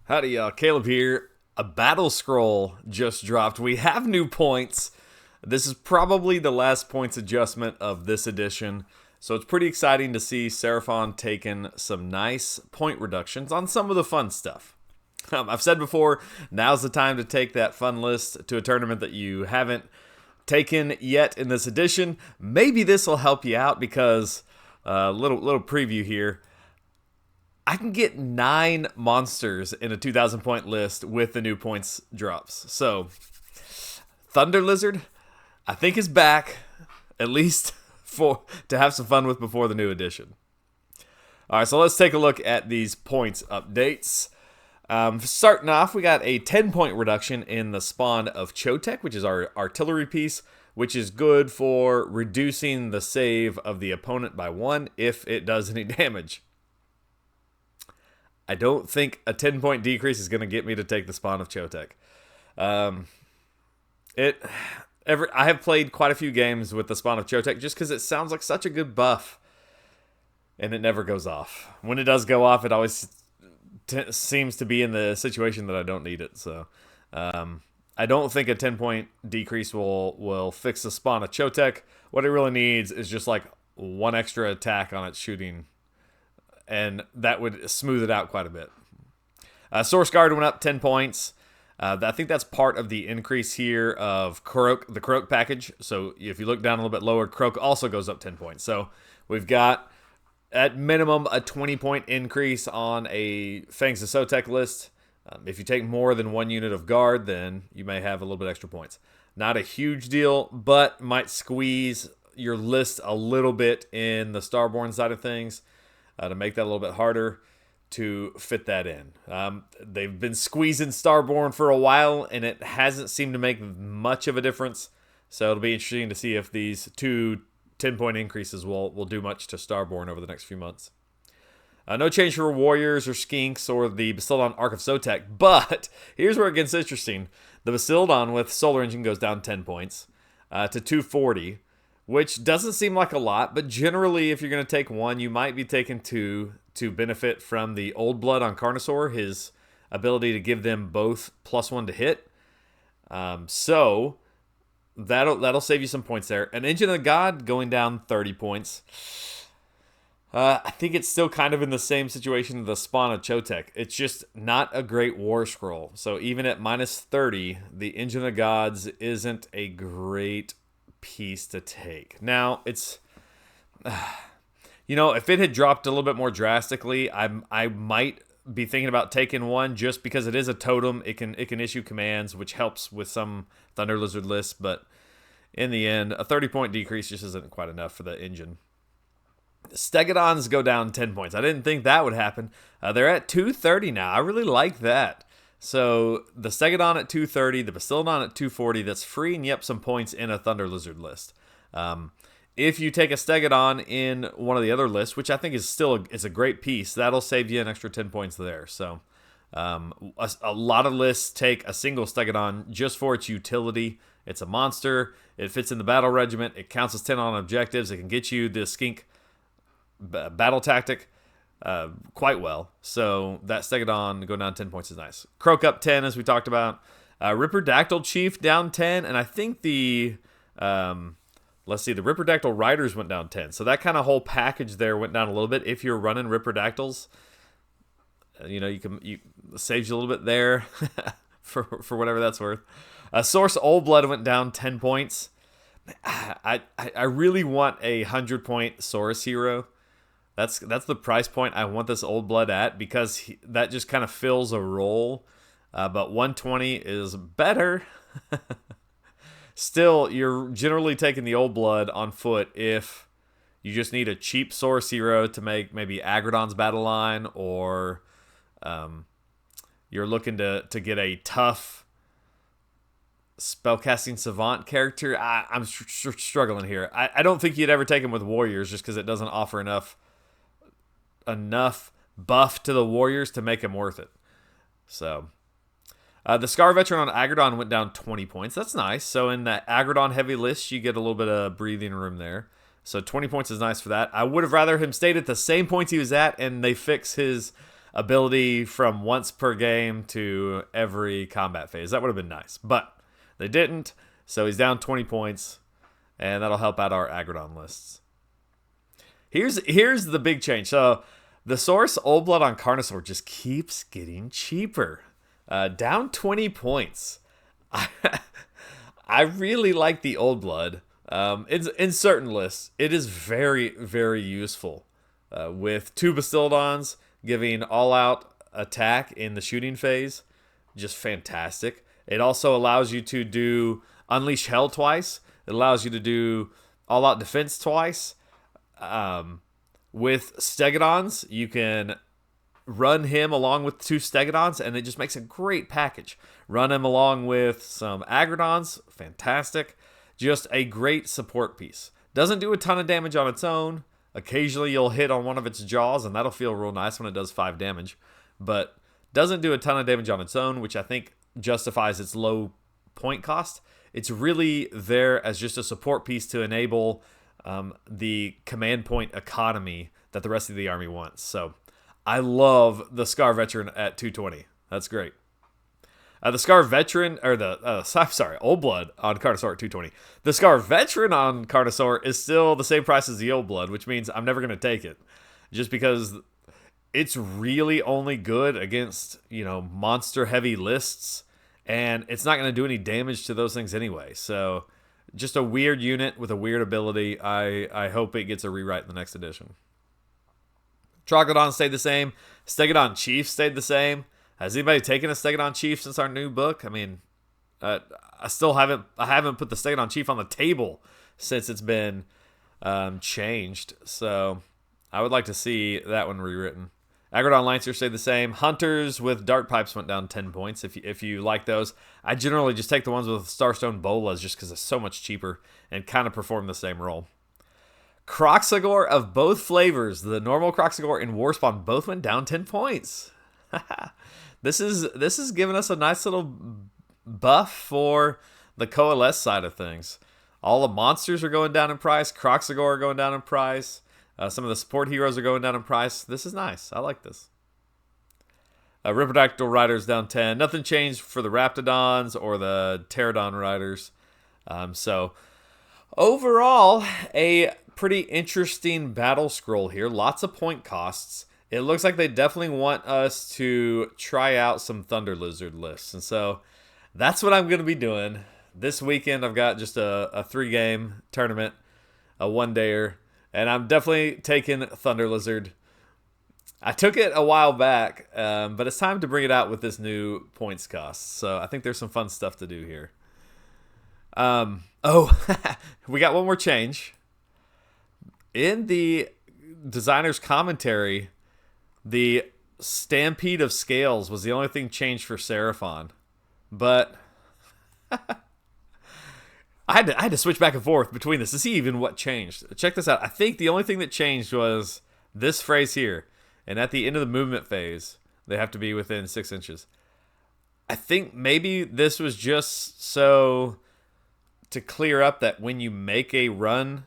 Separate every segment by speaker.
Speaker 1: Howdy, y'all. Caleb here. A battle scroll just dropped. We have new points. This is probably the last points adjustment of this edition. So it's pretty exciting to see Seraphon taking some nice point reductions on some of the fun stuff. I've said before, now's the time to take that fun list to a tournament that you haven't taken yet in this edition. Maybe this will help you out because, little preview here. I can get 9 monsters in a 2,000 point list with the new points drops. So, Thunderlizard, I think is back, at least to have some fun with before the new edition. All right, so let's take a look at these points updates. Starting off, we got a 10-point reduction in the spawn of Chotek, which is our artillery piece, which is good for reducing the save of the opponent by 1 if it does any damage. I don't think a 10-point decrease is going to get me to take the spawn of Chotek. I have played quite a few games with the spawn of Chotek just because it sounds like such a good buff, and it never goes off. When it does go off, it always seems to be in the situation that I don't need it. So I don't think a 10-point decrease will fix the spawn of Chotek. What it really needs is just like 1 extra attack on its shooting, and that would smooth it out quite a bit. Source Guard went up 10 points. I think that's part of the increase here of the Croak package. So if you look down a little bit lower, Croak also goes up 10 points. So we've got, at minimum, a 20-point increase on a Fangs of Sotek list. If you take more than 1 unit of Guard, then you may have a little bit extra points. Not a huge deal, but might squeeze your list a little bit in the Starborn side of things. To make that a little bit harder to fit that in. They've been squeezing Starborn for a while, and it hasn't seemed to make much of a difference. So it'll be interesting to see if these 2 10-point increases will do much to Starborn over the next few months. No change for Warriors or Skinks or the Basildon Ark of Sotek, but here's where it gets interesting. The Basildon with Solar Engine goes down 10 points to 240. Which doesn't seem like a lot, but generally, if you're going to take 1, you might be taking 2 to benefit from the Old Blood on Carnosaur, his ability to give them both +1 to hit. So that'll save you some points there. An Engine of God going down 30 points. I think it's still kind of in the same situation of the spawn of Chotek. It's just not a great war scroll. So even at -30, the Engine of Gods isn't a great piece to take. Now, it's if it had dropped a little bit more drastically, I might be thinking about taking 1 just because it is a totem. It can issue commands, which helps with some Thunderlizard lists, but in the end, a 30-point decrease just isn't quite enough for the engine. Stegodons go down 10 points. I didn't think that would happen. They're at 230 now. I really like that. So the Stegodon at 230, the Basildon at 240, that's freeing you up some points in a Thunderlizard list. If you take a Stegodon in one of the other lists, which I think is still a great piece, that'll save you an extra 10 points there. So a lot of lists take a single Stegodon just for its utility. It's a monster. It fits in the battle regiment. It counts as 10 on objectives. It can get you the Skink battle tactic quite well. So that Stegodon going down 10 points is nice. Croak up 10, as we talked about. Ripperdactyl Chief down 10, and I think the the Ripperdactyl Riders went down 10. So that kind of whole package there went down a little bit. If you're running Ripperdactyls, you saves you a little bit there for whatever that's worth. Source Old Blood went down 10 points. I really want a 100-point Source hero. That's the price point I want this Old Blood at, because that just kind of fills a role. But 120 is better. Still, you're generally taking the Old Blood on foot if you just need a cheap Source hero to make maybe Agrodon's battle line, or you're looking to get a tough spellcasting savant character. I'm struggling here. I don't think you'd ever take him with Warriors just because it doesn't offer enough buff to the Warriors to make him worth it. So the Scar Veteran on Agrodon went down 20 points. That's nice. So in the Agrodon heavy list, you get a little bit of breathing room there. So 20 points is nice for that. I would have rather him stayed at the same points he was at, and they fix his ability from once per game to every combat phase. That would have been nice, but they didn't, so he's down 20 points, and that'll help out our Agrodon lists. Here's the big change. So the Source Old Blood on Carnosaur just keeps getting cheaper. Down 20 points. I really like the Old Blood. In certain lists, it is very, very useful. With 2 Bastildons giving all-out attack in the shooting phase. Just fantastic. It also allows you to do Unleash Hell twice. It allows you to do all-out defense twice. With Stegodons, you can run him along with 2 Stegodons, and it just makes a great package. Run him along with some Agrodons, fantastic. Just a great support piece. Doesn't do a ton of damage on its own. Occasionally you'll hit on one of its jaws, and that'll feel real nice when it does 5 damage. But doesn't do a ton of damage on its own, which I think justifies its low point cost. It's really there as just a support piece to enable the command point economy that the rest of the army wants. So I love the Scar Veteran at 220. That's great. The Scar Veteran, or Old Blood on Carnosaur at 220. The Scar Veteran on Carnosaur is still the same price as the Old Blood, which means I'm never going to take it. Just because it's really only good against, monster-heavy lists, and it's not going to do any damage to those things anyway. So, just a weird unit with a weird ability. I hope it gets a rewrite in the next edition. Troglodon stayed the same. Stegodon Chief stayed the same. Has anybody taken a Stegodon Chief since our new book? I mean, I haven't put the Stegodon Chief on the table since it's been changed. So I would like to see that one rewritten. Agrodon Lancer stayed the same. Hunters with Dark Pipes went down 10 points if you like those. I generally just take the ones with Starstone Bolas just because it's so much cheaper and kind of perform the same role. Croxagore of both flavors, the normal Croxagore and Warspawn, both went down 10 points. This is giving us a nice little buff for the Coalesce side of things. All the monsters are going down in price. Croxagore are going down in price. Some of the support heroes are going down in price. This is nice. I like this. Riptodactyl Riders down 10. Nothing changed for the Raptidons or the Pterodon Riders. So overall, a pretty interesting battle scroll here. Lots of point costs. It looks like they definitely want us to try out some Thunderlizard lists. And so that's what I'm going to be doing. This weekend, I've got just a 3-game tournament, a 1-dayer. And I'm definitely taking Thunderlizard. I took it a while back, but it's time to bring it out with this new points cost. So I think there's some fun stuff to do here. We got one more change. In the designer's commentary, the Stampede of Scales was the only thing changed for Seraphon. But I had to switch back and forth between this to see even what changed. Check this out. I think the only thing that changed was this phrase here. And at the end of the movement phase, they have to be within 6 inches. I think maybe this was just so to clear up that when you make a run,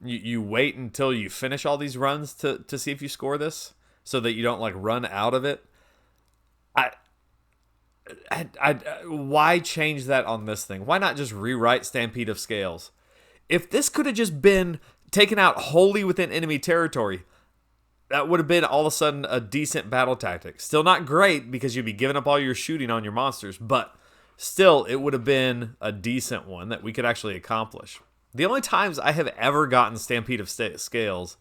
Speaker 1: you wait until you finish all these runs to see if you score this, so that you don't run out of it. Why change that on this thing? Why not just rewrite Stampede of Scales? If this could have just been taken out wholly within enemy territory, that would have been all of a sudden a decent battle tactic. Still not great because you'd be giving up all your shooting on your monsters, but still it would have been a decent one that we could actually accomplish. The only times I have ever gotten Stampede of Scales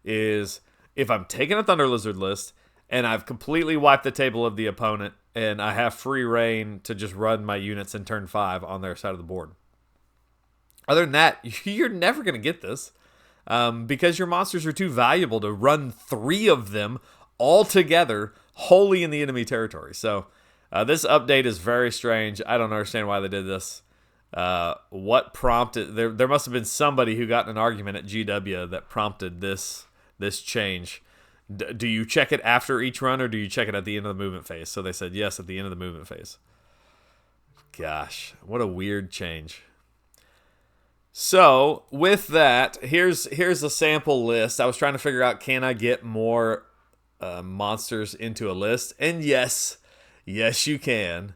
Speaker 1: is if I'm taking a Thunderlizard list and I've completely wiped the table of the opponent and I have free reign to just run my units in turn 5 on their side of the board. Other than that, you're never going to get this because your monsters are too valuable to run 3 of them all together wholly in the enemy territory. So this update is very strange. I don't understand why they did this. What prompted... There must have been somebody who got in an argument at GW that prompted this change. Do you check it after each run, or do you check it at the end of the movement phase? So they said yes at the end of the movement phase. Gosh, what a weird change. So with that, here's a sample list. I was trying to figure out, can I get more monsters into a list, and yes, you can.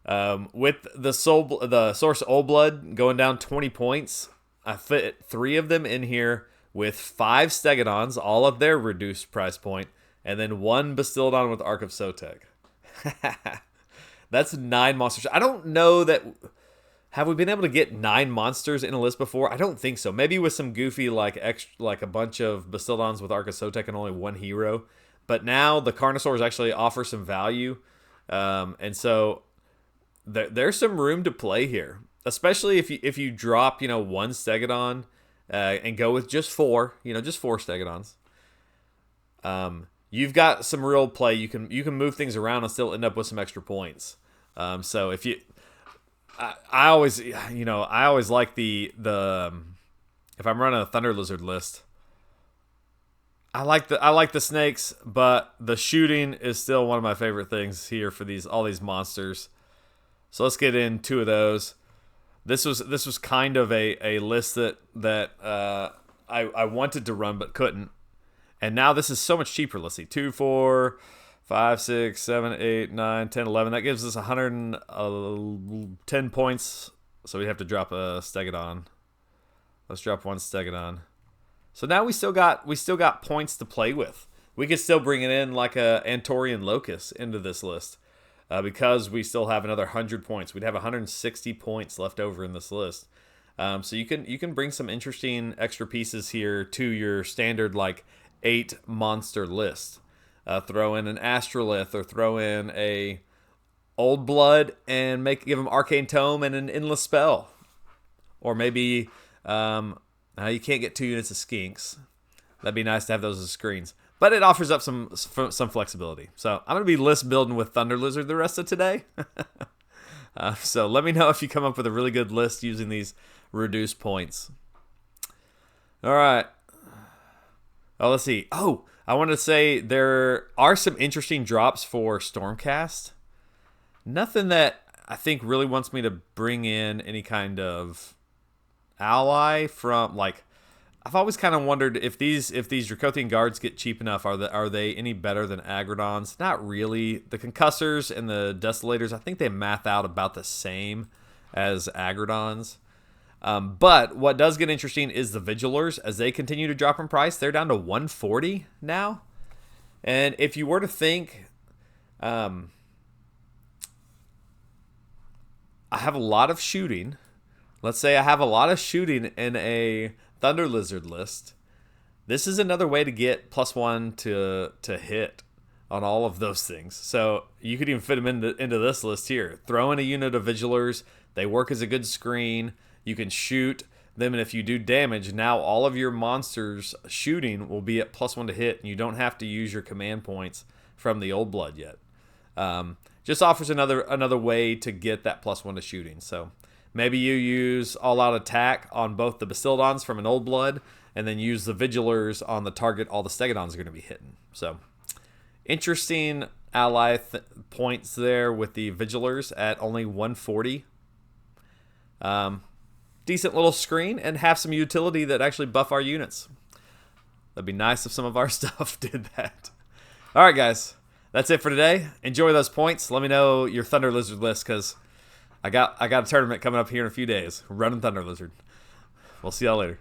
Speaker 1: With the Source Old Blood going down 20 points, I fit 3 of them in here with 5 Stegodons, all of their reduced price point, and then 1 Bastiladon with Arc of Sotek. That's 9 monsters. I don't know that... Have we been able to get 9 monsters in a list before? I don't think so. Maybe with some goofy, like a bunch of Bastiladons with Arc of Sotek and only 1 hero. But now the Carnosaurs actually offer some value. And so there's some room to play here. Especially if you drop, 1 Stegodon and go with just 4, just 4 Stegodons. You've got some real play. You can move things around and still end up with some extra points. So if you... I always like the if I'm running a Thunderlizard list, I like the snakes, but the shooting is still one of my favorite things here for all these monsters. So let's get in 2 of those. This was kind of a list that I wanted to run but couldn't, and now this is so much cheaper. Let's see, 2, 4, 5, 6, 7, 8, 9, 10, 11. That gives us 110 points. So we have to drop a Stegodon. Let's drop 1 Stegodon. So now we still got points to play with. We could still bring it in like a Antorian Locust into this list because we still have another 100 points. We'd have 160 points left over in this list. So you can bring some interesting extra pieces here to your standard like 8 monster list. Throw in an Astrolith or throw in a Old Blood and give them Arcane Tome and an Endless Spell. Or maybe you can't get 2 units of Skinks. That'd be nice to have those as screens. But it offers up some flexibility. So I'm going to be list building with Thunderlizard the rest of today. So let me know if you come up with a really good list using these reduced points. All right. Oh, let's see. Oh, I want to say there are some interesting drops for Stormcast. Nothing that I think really wants me to bring in any kind of ally from, like, I've always kind of wondered if these Dracothian Guards get cheap enough, are they any better than Agrodons? Not really. The Concussors and the Desolators, I think they math out about the same as Agrodons. But what does get interesting is the Vigilers. As they continue to drop in price, they're down to 140 now. And if you were to think, I have a lot of shooting. Let's say I have a lot of shooting in a Thunderlizard list. This is another way to get +1 to hit on all of those things. So you could even fit them into this list here. Throw in a unit of Vigilers. They work as a good screen. You can shoot them, and if you do damage, now all of your monsters shooting will be at +1 to hit, and you don't have to use your command points from the Old Blood yet. Just offers another way to get that +1 to shooting. So maybe you use all-out attack on both the Bastiladons from an Old Blood, and then use the Vigilers on the target all the Stegodons are going to be hitting. So interesting ally points there with the Vigilers at only 140. Decent little screen and have some utility that actually buff our units. That'd be nice if some of our stuff did that. All right, guys. That's it for today. Enjoy those points. Let me know your Thunderlizard list because I got a tournament coming up here in a few days. Running Thunderlizard. We'll see y'all later.